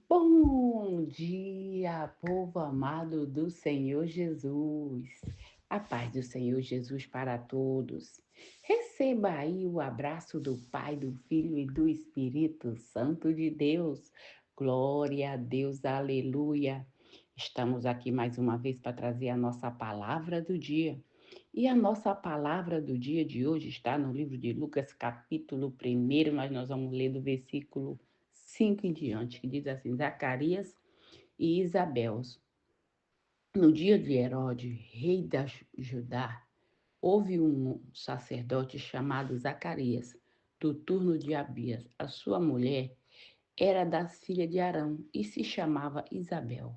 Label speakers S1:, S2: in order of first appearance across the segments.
S1: Bom dia, povo amado do Senhor Jesus. A paz do Senhor Jesus para todos. Receba aí o abraço do Pai, do Filho e do Espírito Santo de Deus. Glória a Deus, aleluia. Estamos aqui mais uma vez para trazer a nossa palavra do dia. E a nossa palavra do dia de hoje está no livro de Lucas, capítulo 1, mas nós vamos ler do versículo 5 em diante, que diz assim: Zacarias e Isabel. No dia de Herodes, rei da Judá, houve um sacerdote chamado Zacarias, do turno de Abias. A sua mulher era das filhas de Arão e se chamava Isabel.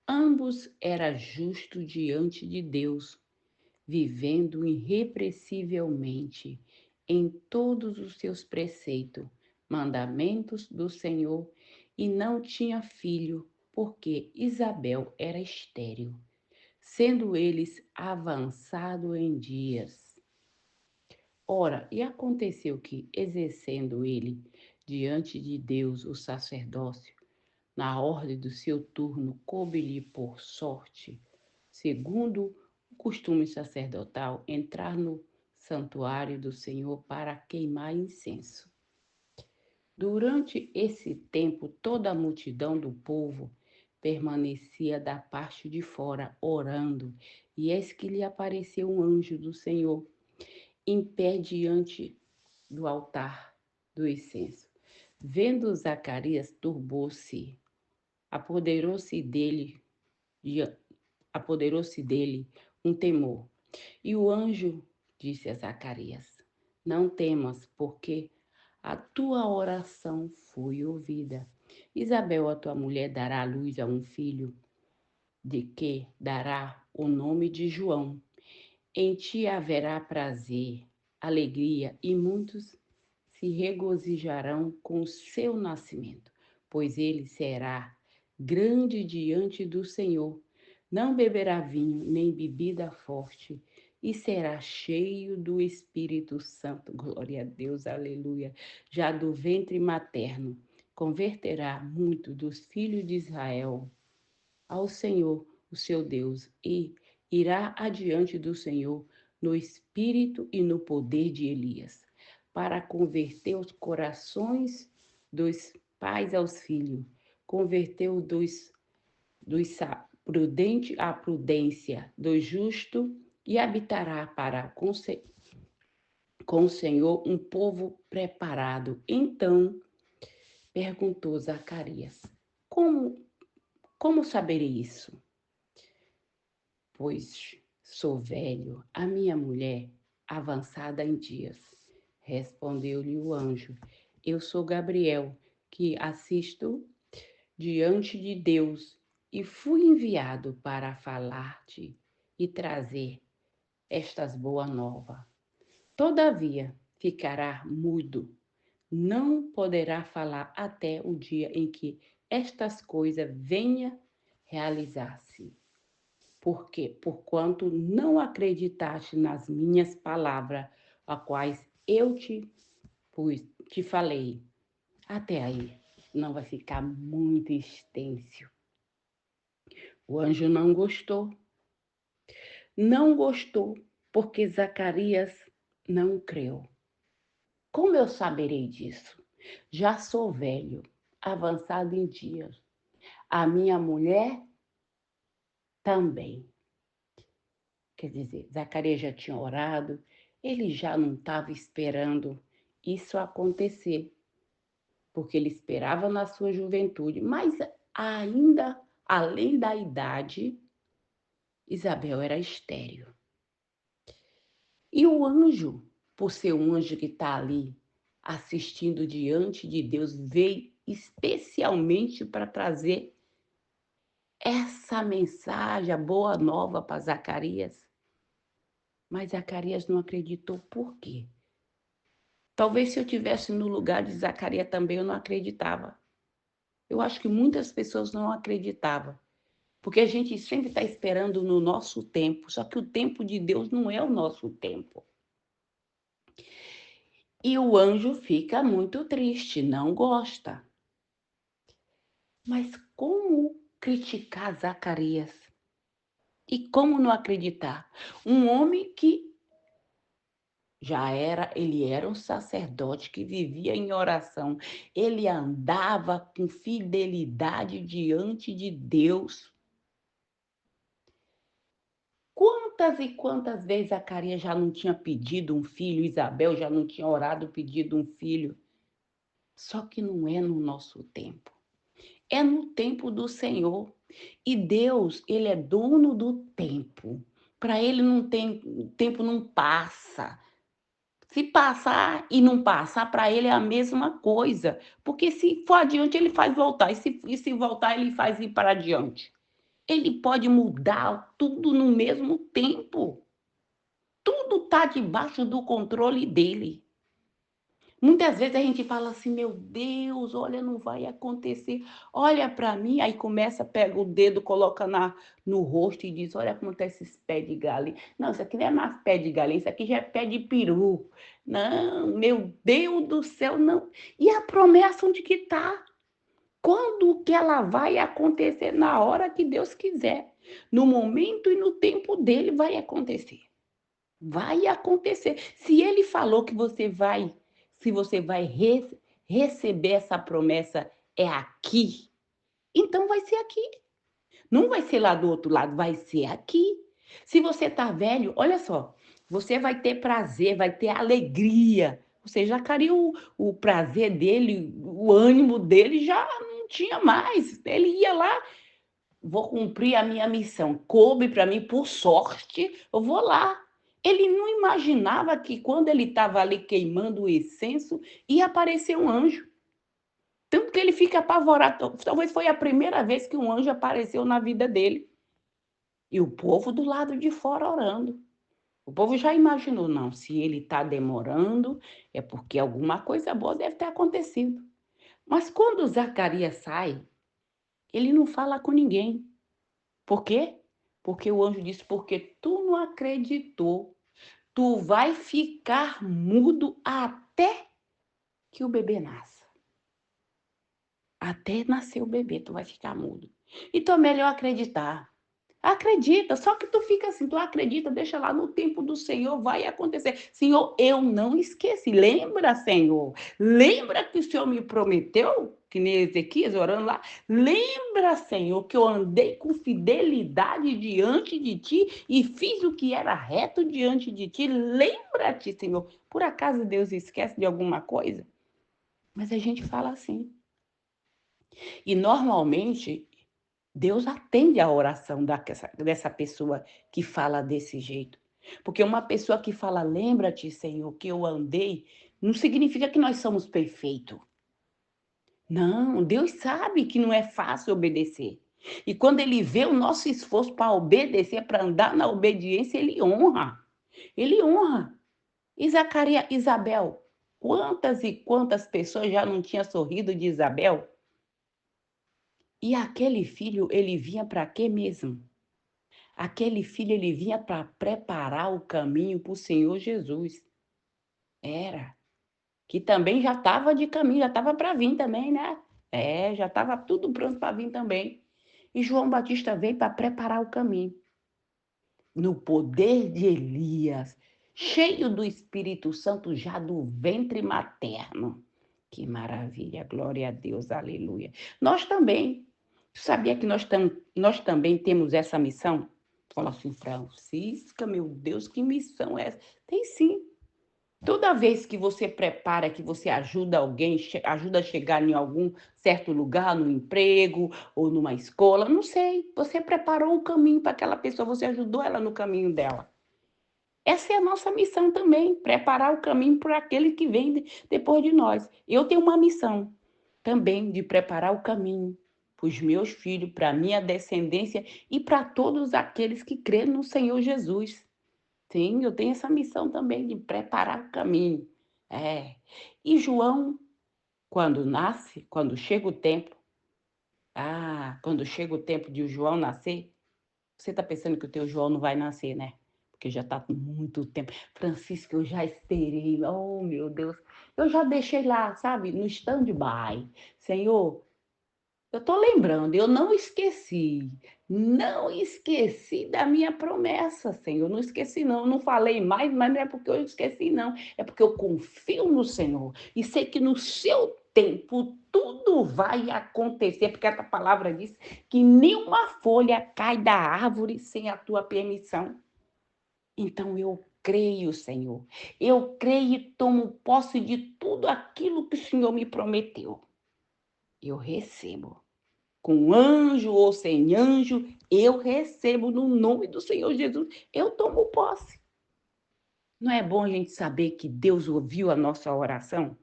S1: Ambos eram justos diante de Deus, vivendo irrepreensivelmente em todos os seus preceitos, mandamentos do Senhor, e não tinha filho, porque Isabel era estéril, sendo eles avançados em dias. Ora, e aconteceu que, exercendo ele diante de Deus o sacerdócio, na ordem do seu turno, coube-lhe por sorte, segundo o costume sacerdotal, entrar no santuário do Senhor para queimar incenso. Durante esse tempo, toda a multidão do povo permanecia da parte de fora, orando, e eis que lhe apareceu um anjo do Senhor, em pé diante do altar do incenso. Vendo Zacarias, turbou-se, apoderou-se dele, apoderou-se dele um temor. E o anjo disse a Zacarias: Não temas, porque a tua oração foi ouvida. Isabel, a tua mulher, dará à luz a um filho, de que dará o nome de João. Em ti haverá prazer, alegria, e muitos se regozijarão com o seu nascimento, pois ele será grande diante do Senhor. Não beberá vinho nem bebida forte, e será cheio do Espírito Santo. Glória a Deus, aleluia. Já do ventre materno, converterá muito dos filhos de Israel ao Senhor, o seu Deus, e irá adiante do Senhor no espírito e no poder de Elias, para converter os corações dos pais aos filhos, converter dos prudente à prudência, do justo, e habitará para com o Senhor um povo preparado. Então perguntou Zacarias: Como, como saberei isso? Pois sou velho, a minha mulher avançada em dias. Respondeu-lhe o anjo: Eu sou Gabriel, que assisto diante de Deus, e fui enviado para falar-te e trazer estas boas novas. Todavia, ficará mudo, não poderá falar até o dia em que estas coisas venham realizar-se. Porque, porquanto não acreditaste nas minhas palavras, a quais eu te falei. Até aí, não vai ficar muito extenso. O anjo não gostou. Não gostou, porque Zacarias não creu. Como eu saberei disso? Já sou velho, avançado em dias. A minha mulher também. Quer dizer, Zacarias já tinha orado, ele já não estava esperando isso acontecer, porque ele esperava na sua juventude, mas ainda além da idade, Isabel era estéril. E o anjo, por ser um anjo que está ali assistindo diante de Deus, veio especialmente para trazer essa mensagem, a boa nova para Zacarias. Mas Zacarias não acreditou por quê? Talvez se eu tivesse no lugar de Zacarias também eu não acreditava. Eu acho que muitas pessoas não acreditavam, porque a gente sempre está esperando no nosso tempo, só que o tempo de Deus não é o nosso tempo. E o anjo fica muito triste, não gosta. Mas como criticar Zacarias? E como não acreditar? Um homem que ele era um sacerdote que vivia em oração, ele andava com fidelidade diante de Deus. Quantas e quantas vezes Zacarias já não tinha pedido um filho, Isabel já não tinha orado pedido um filho? Só que não é no nosso tempo, é no tempo do Senhor. E Deus, ele é dono do tempo. Para ele não tem, o tempo não passa. Se passar e não passar, para ele é a mesma coisa. Porque se for adiante, ele faz voltar. E se voltar, ele faz ir para adiante. Ele pode mudar tudo no mesmo tempo. Tudo está debaixo do controle dele. Muitas vezes a gente fala assim, meu Deus, olha, não vai acontecer. Olha para mim, aí começa, pega o dedo, coloca no rosto e diz, olha como tá esses pés de galinha. Não, isso aqui não é mais pé de galinha, isso aqui já é pé de peru. Não, meu Deus do céu, não. E a promessa onde que tá? Quando que ela vai acontecer? Na hora que Deus quiser. No momento e no tempo dele vai acontecer. Vai acontecer. Se ele falou que se você vai receber essa promessa é aqui, então vai ser aqui. Não vai ser lá do outro lado, vai ser aqui. Se você tá velho, olha só, você vai ter prazer, vai ter alegria. Você já queria o prazer dele, o ânimo dele já não tinha mais. Ele ia lá, vou cumprir a minha missão. Coube para mim, por sorte, eu vou lá. Ele não imaginava que quando ele estava ali queimando o incenso, ia aparecer um anjo. Tanto que ele fica apavorado. Talvez foi a primeira vez que um anjo apareceu na vida dele. E o povo do lado de fora orando. O povo já imaginou, não, se ele está demorando, é porque alguma coisa boa deve ter acontecido. Mas quando Zacarias sai, ele não fala com ninguém. Por quê? Porque o anjo disse: porque tu não acreditou, tu vai ficar mudo até que o bebê nasça. Até nascer o bebê, tu vai ficar mudo. Então é melhor acreditar. Acredita, só que tu fica assim, tu acredita, deixa lá no tempo do Senhor, vai acontecer. Senhor, eu não esqueci. Lembra, Senhor? Lembra que o Senhor me prometeu, que nem Ezequias orando lá? Lembra, Senhor, que eu andei com fidelidade diante de ti e fiz o que era reto diante de ti. Lembra-te, Senhor. Por acaso Deus esquece de alguma coisa? Mas a gente fala assim. E normalmente Deus atende a oração dessa pessoa que fala desse jeito. Porque uma pessoa que fala, lembra-te, Senhor, que eu andei, não significa que nós somos perfeitos. Não, Deus sabe que não é fácil obedecer. E quando ele vê o nosso esforço para obedecer, para andar na obediência, ele honra. Ele honra. E Zacarias, Isabel, quantas e quantas pessoas já não tinham sorrido de Isabel? E aquele filho, ele vinha para quê mesmo? Aquele filho, ele vinha para preparar o caminho para o Senhor Jesus. Era. Que também já estava de caminho, já estava para vir também, né? É, já estava tudo pronto para vir também. E João Batista veio para preparar o caminho. No poder de Elias, cheio do Espírito Santo já do ventre materno. Que maravilha, glória a Deus, aleluia. Nós também, sabia que nós também temos essa missão? Fala assim, Francisca, meu Deus, que missão é essa? Tem sim. Toda vez que você prepara, que você ajuda alguém, ajuda a chegar em algum certo lugar, no emprego ou numa escola, não sei, você preparou o caminho para aquela pessoa, você ajudou ela no caminho dela. Essa é a nossa missão também, preparar o caminho para aquele que vem depois de nós. Eu tenho uma missão também de preparar o caminho para os meus filhos, para a minha descendência e para todos aqueles que creem no Senhor Jesus. Sim, eu tenho essa missão também de preparar o caminho. É. E João, quando nasce, quando chega o tempo, quando chega o tempo de o João nascer, você está pensando que o teu João não vai nascer, né? Porque já está com muito tempo. Francisco, eu já esperei. Oh, meu Deus. Eu já deixei lá, sabe, no stand-by. Senhor, Eu estou lembrando, eu não esqueci. Não esqueci da minha promessa, Senhor. Não esqueci, não. Eu não falei mais, mas não é porque eu esqueci, não. É porque eu confio no Senhor. E sei que no seu tempo tudo vai acontecer. Porque essa palavra diz que nenhuma folha cai da árvore sem a tua permissão. Então eu creio, Senhor. Eu creio e tomo posse de tudo aquilo que o Senhor me prometeu. Eu recebo. Com anjo ou sem anjo, eu recebo no nome do Senhor Jesus. Eu tomo posse. Não é bom a gente saber que Deus ouviu a nossa oração?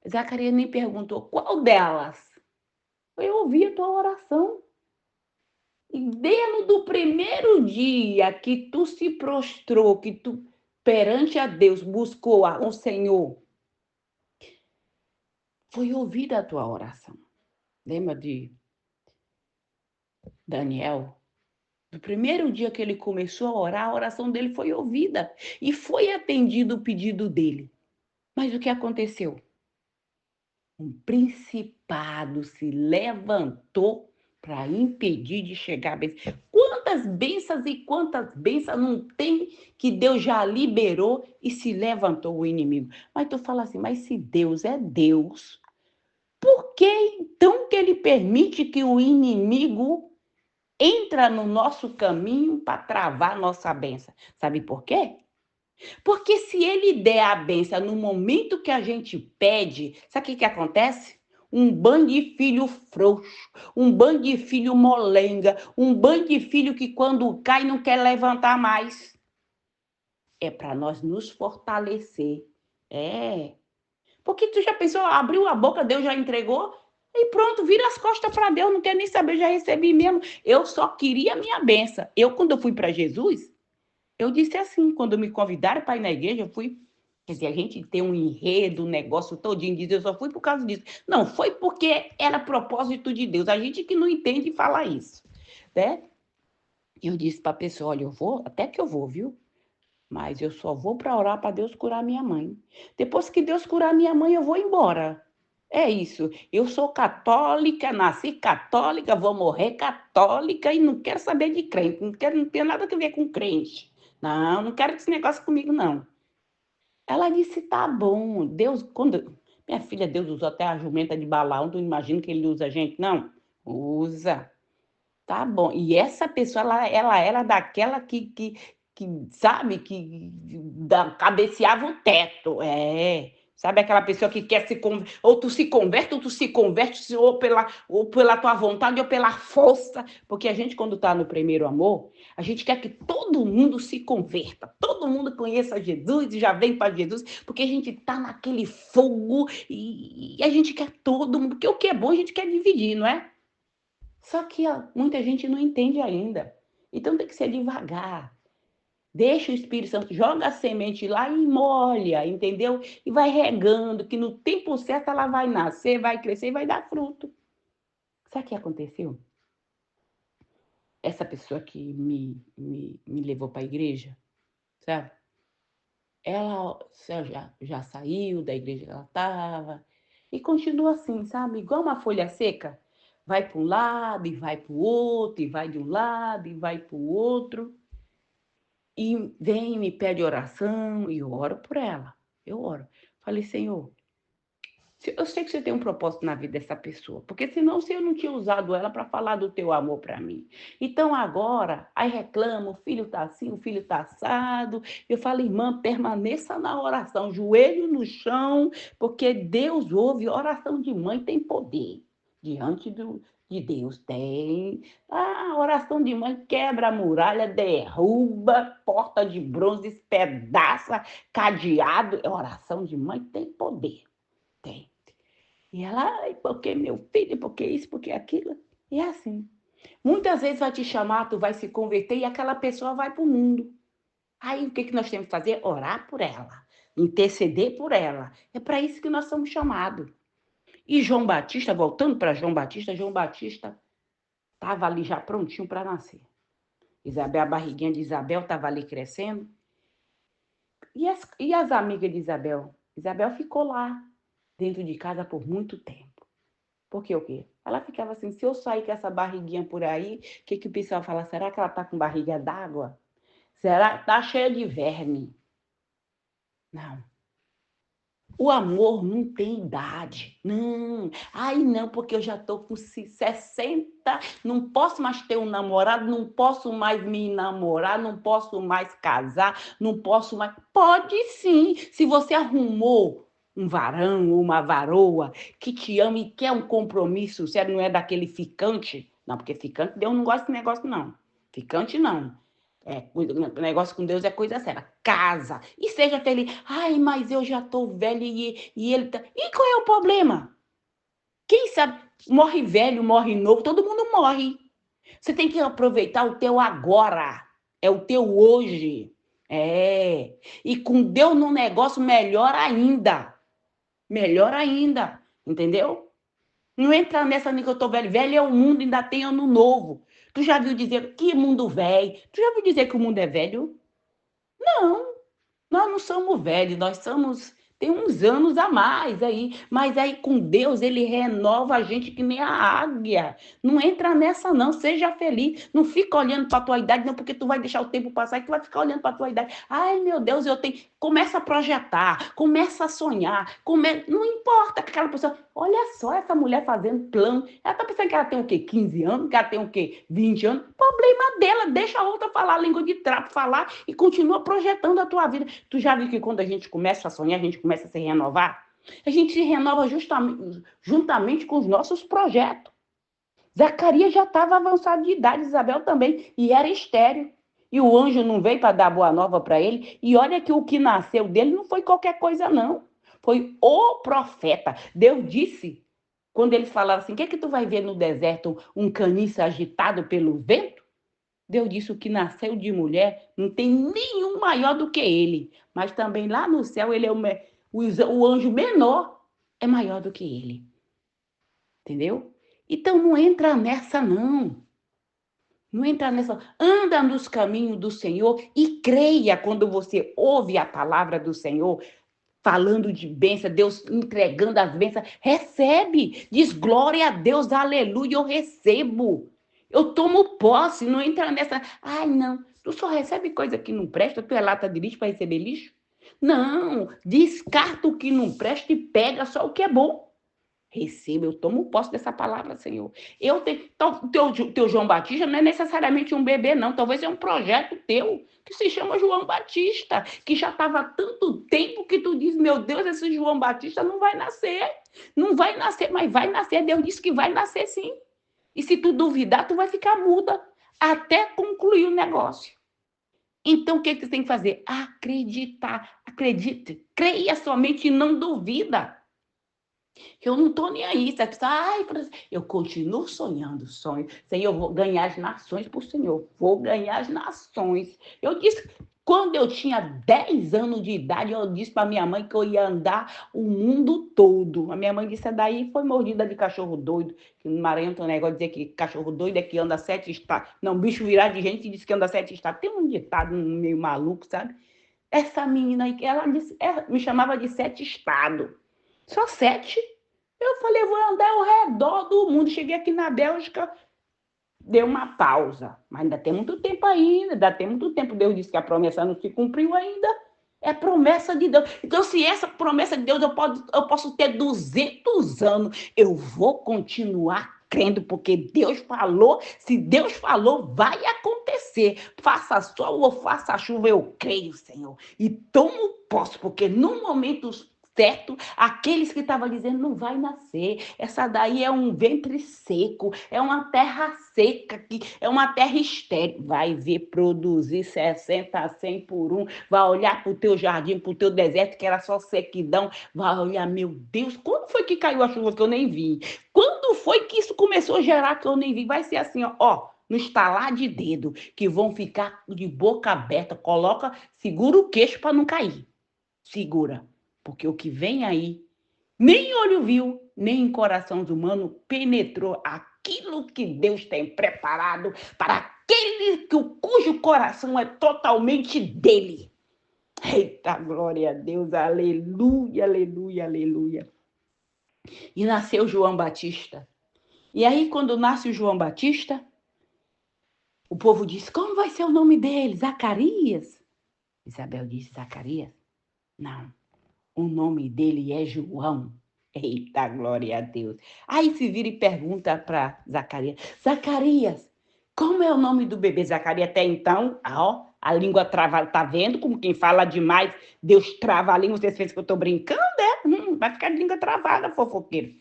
S1: Zacarias nem perguntou qual delas. Eu ouvi a tua oração. E desde o primeiro dia que tu se prostrou, que tu perante a Deus buscou o Senhor, foi ouvida a tua oração. Lembra de Daniel? Do primeiro dia que ele começou a orar, a oração dele foi ouvida e foi atendido o pedido dele. Mas o que aconteceu? Um principado se levantou para impedir de chegar a bênção. Quantas bênçãos não tem que Deus já liberou e se levantou o inimigo? Mas tu fala assim, mas se Deus é Deus, por que então que ele permite que o inimigo entra no nosso caminho para travar nossa bênção? Sabe por quê? Porque se ele der a benção no momento que a gente pede, sabe o que acontece? Um bando de filho frouxo, um bando de filho molenga, um bando de filho que quando cai não quer levantar mais. É para nós nos fortalecer. É. Porque tu já pensou, abriu a boca, Deus já entregou, e pronto, vira as costas para Deus, não quer nem saber, já recebi mesmo. Eu só queria a minha benção. Quando eu fui para Jesus, eu disse assim, quando me convidaram para ir na igreja, eu fui. Quer dizer, a gente tem um enredo, um negócio todinho, diz, eu só fui por causa disso. Não, foi porque era propósito de Deus. A gente que não entende falar isso, né? Eu disse para a pessoa, olha, eu vou, até que eu vou, viu? Mas eu só vou para orar para Deus curar minha mãe. Depois que Deus curar minha mãe, eu vou embora. É isso. Eu sou católica, nasci católica, vou morrer católica e não quero saber de crente. Não tem nada a ver com crente. Não, não quero esse negócio comigo, não. Ela disse, tá bom. Deus, quando. Minha filha, Deus usou até a jumenta de Balaão. Tu imagina que ele usa a gente? Não. Usa. Tá bom. E essa pessoa, ela era daquela que sabe, cabeceava o teto. É. Sabe aquela pessoa que quer se converter, ou tu se converte, ou pela tua vontade, ou pela força. Porque a gente, quando está no primeiro amor, a gente quer que todo mundo se converta, todo mundo conheça Jesus e já vem para Jesus, porque a gente está naquele fogo e a gente quer todo mundo, porque o que é bom a gente quer dividir, não é? Só que muita gente não entende ainda. Então tem que ser devagar. Deixa o Espírito Santo, joga a semente lá e molha, entendeu? E vai regando, que no tempo certo ela vai nascer, vai crescer e vai dar fruto. Sabe o que aconteceu? Essa pessoa que me levou para a igreja, sabe? Ela já saiu da igreja que ela estava e continua assim, sabe? Igual uma folha seca. Vai para um lado e vai para o outro, e vai de um lado e vai para o outro. E vem, me pede oração e eu oro por ela. Eu oro. Falei, Senhor, eu sei que você tem um propósito na vida dessa pessoa, porque senão se eu não tinha usado ela para falar do teu amor para mim. Então agora, aí reclama, o filho está assim, o filho está assado. Eu falo, irmã, permaneça na oração, joelho no chão, porque Deus ouve, oração de mãe tem poder diante de Deus. Tem. A oração de mãe quebra a muralha, derruba, porta de bronze, espedaça, cadeado. A oração de mãe tem poder. Tem. E ela, ai, porque meu filho, porque isso, porque aquilo. E é assim. Muitas vezes vai te chamar, tu vai se converter e aquela pessoa vai para o mundo. Aí o que nós temos que fazer? Orar por ela, interceder por ela. É para isso que nós somos chamados. E João Batista, voltando para João Batista estava ali já prontinho para nascer. Isabel, a barriguinha de Isabel estava ali crescendo. E as amigas de Isabel? Isabel ficou lá, dentro de casa, por muito tempo. Porque o quê? Ela ficava assim, se eu sair com essa barriguinha por aí, o que o pessoal fala? Será que ela tá com barriga d'água? Será que tá cheia de verme? Não. O amor não tem idade. Não. Ai, não, porque eu já tô com 60, não posso mais ter um namorado, não posso mais me namorar, não posso mais casar, não posso mais. Pode sim. Se você arrumou um varão ou uma varoa que te ama e quer um compromisso, sério, não é daquele ficante. Não, porque ficante, Deus não gosta desse negócio, não. Ficante, não. O negócio com Deus é coisa séria. Casa. E seja feliz. Ai, mas eu já tô velha e ele tá. E qual é o problema? Quem sabe? Morre velho, morre novo, todo mundo morre. Você tem que aproveitar o teu agora. É o teu hoje. É. E com Deus no negócio, melhor ainda. Melhor ainda. Entendeu? Não entra nessa nem que eu tô velho. Velho é o mundo, ainda tem ano novo. Tu já viu dizer que mundo velho? Tu já viu dizer que o mundo é velho? Não. Nós não somos velhos, nós somos. Tem uns anos a mais aí, mas aí com Deus ele renova a gente que nem a águia. Não entra nessa não, seja feliz. Não fica olhando para tua idade não, porque tu vai deixar o tempo passar e tu vai ficar olhando para tua idade. Ai, meu Deus, eu tenho. Começa a projetar, começa a sonhar, não importa que aquela pessoa. Olha só essa mulher fazendo plano. Ela tá pensando que ela tem o quê? 15 anos, que ela tem o quê? 20 anos. Problema dela, deixa a outra falar a língua de trapo, falar e continua projetando a tua vida. Tu já viu que quando a gente começa a sonhar, a gente começa a se renovar? A gente se renova justamente, juntamente com os nossos projetos. Zacarias já estava avançado de idade, Isabel também, e era estéril. E o anjo não veio para dar boa nova para ele. E olha que o que nasceu dele não foi qualquer coisa, não. Foi o profeta. Deus disse, quando eles falaram assim, o que é que tu vai ver no deserto? Um caniço agitado pelo vento? Deus disse o que nasceu de mulher não tem nenhum maior do que ele. Mas também lá no céu ele é o anjo menor é maior do que ele. Entendeu? Então não entra nessa, não. Não entra nessa. Anda nos caminhos do Senhor e creia quando você ouve a palavra do Senhor falando de bênção, Deus entregando as bênçãos. Recebe. Diz glória a Deus, aleluia, eu recebo. Eu tomo posse, não entra nessa. Ai, não. Tu só recebe coisa que não presta, tu é lata de lixo para receber lixo? Não, descarta o que não presta e pega só o que é bom. Receba, eu tomo posse dessa palavra, Senhor. Eu tenho, então, teu João Batista não é necessariamente um bebê, não. Talvez é um projeto teu, que se chama João Batista, que já estava há tanto tempo que tu diz, meu Deus, esse João Batista não vai nascer. Não vai nascer, mas vai nascer. Deus disse que vai nascer sim. E se tu duvidar, tu vai ficar muda até concluir o negócio. Então, o que tu tem que fazer? Acreditar. Acredite. Creia somente e não duvida. Eu não estou nem aí. Você pensa, ai, eu continuo sonhando sonho. Senhor, eu vou ganhar as nações por Senhor. Vou ganhar as nações. Eu disse, quando eu tinha 10 anos de idade, eu disse para minha mãe que eu ia andar o mundo todo. A minha mãe disse, daí foi mordida de cachorro doido. Que no Maranhão tem um negócio de dizer que cachorro doido é que anda 7 estados. Não, bicho virar de gente que diz que anda 7 estados. Tem um ditado meio maluco, sabe? Essa menina aí, ela disse, me chamava de 7 estados. Só 7? Eu falei, eu vou andar ao redor do mundo. Cheguei aqui na Bélgica, deu uma pausa. Mas ainda tem muito tempo ainda, ainda tem muito tempo. Deus disse que a promessa não se cumpriu ainda. É promessa de Deus. Então, se essa promessa de Deus, eu posso ter 200 anos, eu vou continuar crendo, porque Deus falou. Se Deus falou, vai acontecer. Faça sol ou faça chuva, eu creio, Senhor. E tomo posse, porque no momento certo, aqueles que estavam dizendo não vai nascer, essa daí é um ventre seco, é uma terra seca, é uma terra estéril, vai ver produzir 60 a 100 por um, vai olhar para o teu jardim, para o teu deserto, que era só sequidão, vai olhar, meu Deus, quando foi que caiu a chuva que eu nem vi? Quando foi que isso começou a gerar que eu nem vi? Vai ser assim, ó, no estalar de dedo, que vão ficar de boca aberta, segura o queixo para não cair, segura. Porque o que vem aí, nem olho viu, nem em corações humanos penetrou aquilo que Deus tem preparado para aquele cujo coração é totalmente dele. Eita, glória a Deus, aleluia, aleluia, aleluia. E nasceu João Batista. E aí, quando nasce o João Batista, o povo diz, como vai ser o nome dele? Zacarias? Isabel disse, Zacarias? Não, o nome dele é João. Eita, glória a Deus. Aí se vira e pergunta para Zacarias, Zacarias, como é o nome do bebê? Zacarias até então, ó, a língua travada, tá vendo como quem fala demais, Deus trava a língua, vocês pensam que eu tô brincando, é? Vai ficar de língua travada, fofoqueiro.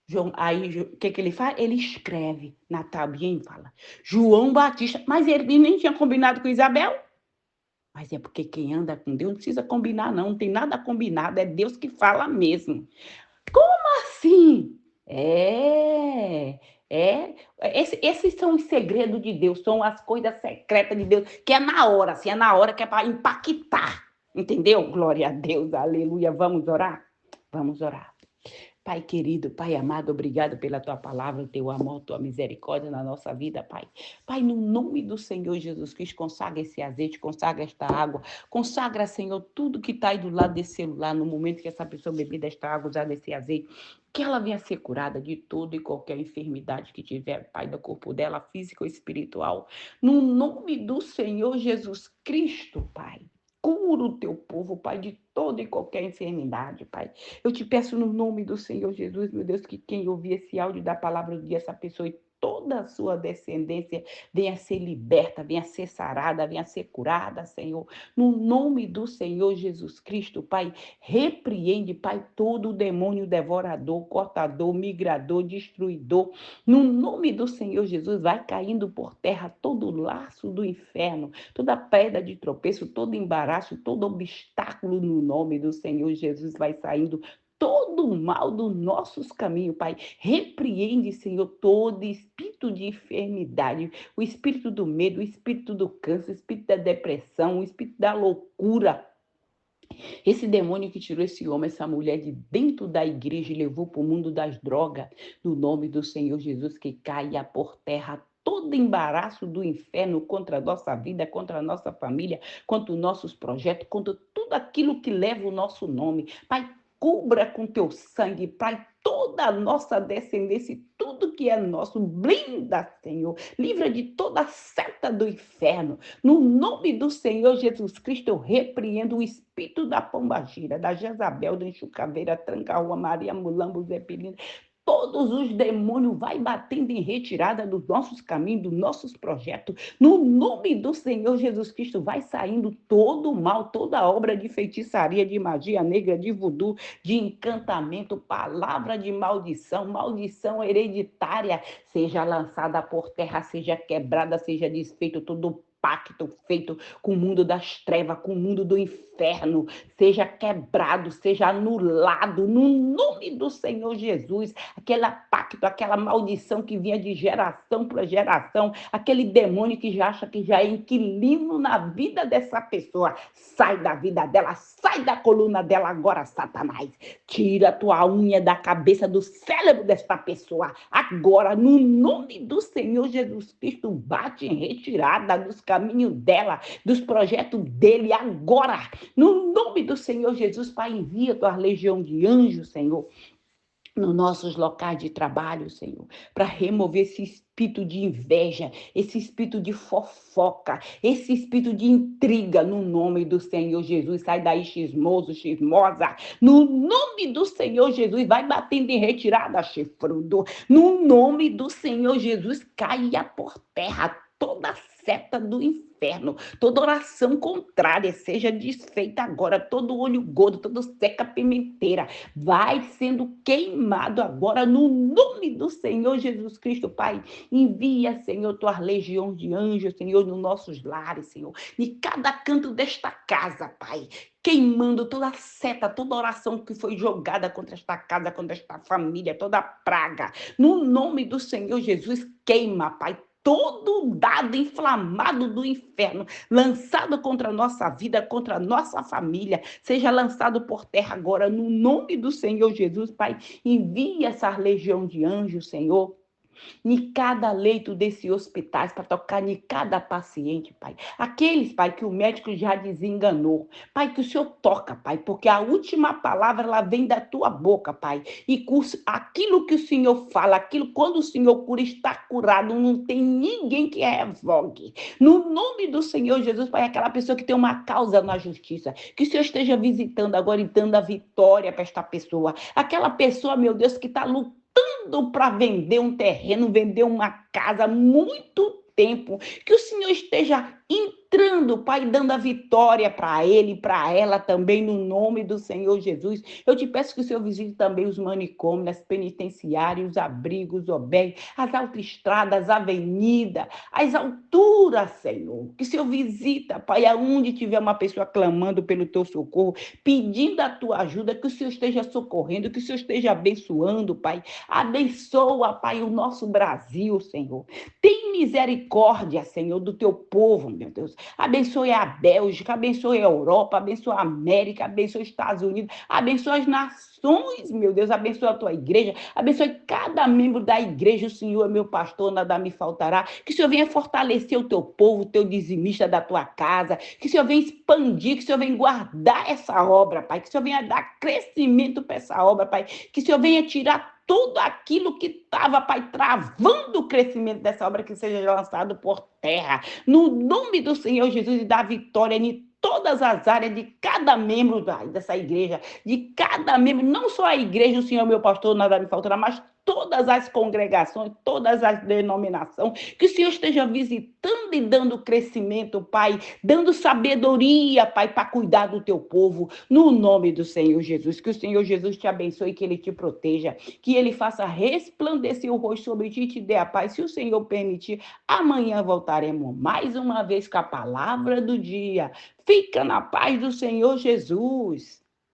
S1: João, aí o que ele faz? Ele escreve na tabuinha e fala, João Batista, mas ele nem tinha combinado com Isabel. Mas é porque quem anda com Deus não precisa combinar, não tem nada combinado, é Deus que fala mesmo. Como assim? Esses são os segredos de Deus, são as coisas secretas de Deus, que é na hora, assim, é na hora que é para impactar, entendeu? Glória a Deus, aleluia, vamos orar? Vamos orar. Pai querido, Pai amado, obrigado pela tua palavra, teu amor, tua misericórdia na nossa vida, Pai. Pai, no nome do Senhor Jesus Cristo, consagra esse azeite, consagra esta água, consagra, Senhor, tudo que está aí do lado desse celular, no momento que essa pessoa beber desta água, usar desse azeite, que ela venha ser curada de toda e qualquer enfermidade que tiver, Pai, do corpo dela, física ou espiritual. No nome do Senhor Jesus Cristo, Pai. Cura o teu povo, Pai, de toda e qualquer enfermidade, Pai. Eu te peço no nome do Senhor Jesus, meu Deus, que quem ouvir esse áudio da palavra do dia, essa pessoa e toda a sua descendência venha ser liberta, venha ser sarada, venha ser curada, Senhor. No nome do Senhor Jesus Cristo, Pai, repreende, Pai, todo o demônio devorador, cortador, migrador, destruidor. No nome do Senhor Jesus, vai caindo por terra todo o laço do inferno, toda pedra de tropeço, todo embaraço, todo obstáculo no nome do Senhor Jesus vai saindo todo o mal dos nossos caminhos, Pai. Repreende, Senhor, todo espírito de enfermidade, o espírito do medo, o espírito do câncer, o espírito da depressão, o espírito da loucura. Esse demônio que tirou esse homem, essa mulher de dentro da igreja e levou para o mundo das drogas, no nome do Senhor Jesus, que caia por terra todo embaraço do inferno contra a nossa vida, contra a nossa família, contra os nossos projetos, contra tudo aquilo que leva o nosso nome. Pai, cubra com teu sangue, Pai, toda a nossa descendência, tudo que é nosso, blinda, Senhor, livra de toda seta do inferno. No nome do Senhor Jesus Cristo, eu repreendo o espírito da pombagira, da Jezabel, da enxucaveira, tranca-rua, Maria, Mulambo, Zé Pelina, todos os demônios vai batendo em retirada dos nossos caminhos, dos nossos projetos. No nome do Senhor Jesus Cristo, vai saindo todo o mal, toda obra de feitiçaria, de magia negra, de voodoo, de encantamento, palavra de maldição, maldição hereditária, seja lançada por terra, seja quebrada, seja desfeito todo pacto feito com o mundo das trevas, com o mundo do inferno, seja quebrado, seja anulado, no nome do Senhor Jesus, aquele pacto, aquela maldição que vinha de geração para geração, aquele demônio que já acha que já é inquilino na vida dessa pessoa, sai da vida dela, sai da coluna dela agora, Satanás, tira a tua unha da cabeça do cérebro desta pessoa, agora, no nome do Senhor Jesus Cristo, bate em retirada dos caminhos dela, dos projetos dele, agora, no nome do Senhor Jesus, Pai, envia tua legião de anjos, Senhor, nos nossos locais de trabalho, Senhor, para remover esse espírito de inveja, esse espírito de fofoca, esse espírito de intriga, no nome do Senhor Jesus. Sai daí, chismoso, chismosa, no nome do Senhor Jesus, vai batendo em retirada, chifrudo, no nome do Senhor Jesus, caia por terra toda seta do inferno, toda oração contrária seja desfeita agora, todo olho gordo, todo seca pimenteira, vai sendo queimado agora no nome do Senhor Jesus Cristo, Pai. Envia, Senhor, tua legião de anjos, Senhor, nos nossos lares, Senhor, em cada canto desta casa, Pai, queimando toda seta, toda oração que foi jogada contra esta casa, contra esta família, toda praga. No nome do Senhor Jesus, queima, Pai, todo dado inflamado do inferno, lançado contra a nossa vida, contra a nossa família, seja lançado por terra agora, no nome do Senhor Jesus, Pai. Envia essa legião de anjos, Senhor, em cada leito desse hospital, para tocar em cada paciente, Pai. Aqueles, Pai, que o médico já desenganou. Pai, que o Senhor toca, Pai, porque a última palavra, ela vem da tua boca, Pai. E aquilo que o Senhor fala, aquilo quando o Senhor cura, está curado, não tem ninguém que revogue. No nome do Senhor Jesus, Pai, aquela pessoa que tem uma causa na justiça, que o Senhor esteja visitando agora e dando a vitória para esta pessoa. Aquela pessoa, meu Deus, que está lutando para vender um terreno, vender uma casa há muito tempo, que o Senhor esteja entrando, Pai, dando a vitória para ele, para ela também, no nome do Senhor Jesus. Eu te peço que o Senhor visite também os manicômios, as penitenciárias, os abrigos, as autoestradas, as avenidas, as alturas, Senhor. Que o Senhor visita, Pai, aonde tiver uma pessoa clamando pelo teu socorro, pedindo a tua ajuda, que o Senhor esteja socorrendo, que o Senhor esteja abençoando, Pai. Abençoa, Pai, o nosso Brasil, Senhor. Tem misericórdia, Senhor, do teu povo, meu Deus. Abençoe a Bélgica, abençoe a Europa, abençoe a América, abençoe os Estados Unidos, abençoe as nações, meu Deus, abençoe a tua igreja, abençoe cada membro da igreja. O Senhor é meu pastor, nada me faltará. Que o Senhor venha fortalecer o teu povo, o teu dizimista da tua casa, que o Senhor venha expandir, que o Senhor venha guardar essa obra, Pai, que o Senhor venha dar crescimento para essa obra, Pai, que o Senhor venha tirar tudo aquilo que estava, Pai, travando o crescimento dessa obra, que seja lançado por terra. No nome do Senhor Jesus, e da vitória em todas as áreas de cada membro dessa igreja, de cada membro, não só a igreja, o Senhor meu pastor, nada me faltará, mas todas as congregações, todas as denominações, que o Senhor esteja visitando e dando crescimento, Pai, dando sabedoria, Pai, para cuidar do teu povo, no nome do Senhor Jesus. Que o Senhor Jesus te abençoe, que Ele te proteja, que Ele faça resplandecer o rosto sobre ti e te dê a paz. Se o Senhor permitir, amanhã voltaremos mais uma vez com a palavra do dia. Fica na paz do Senhor Jesus.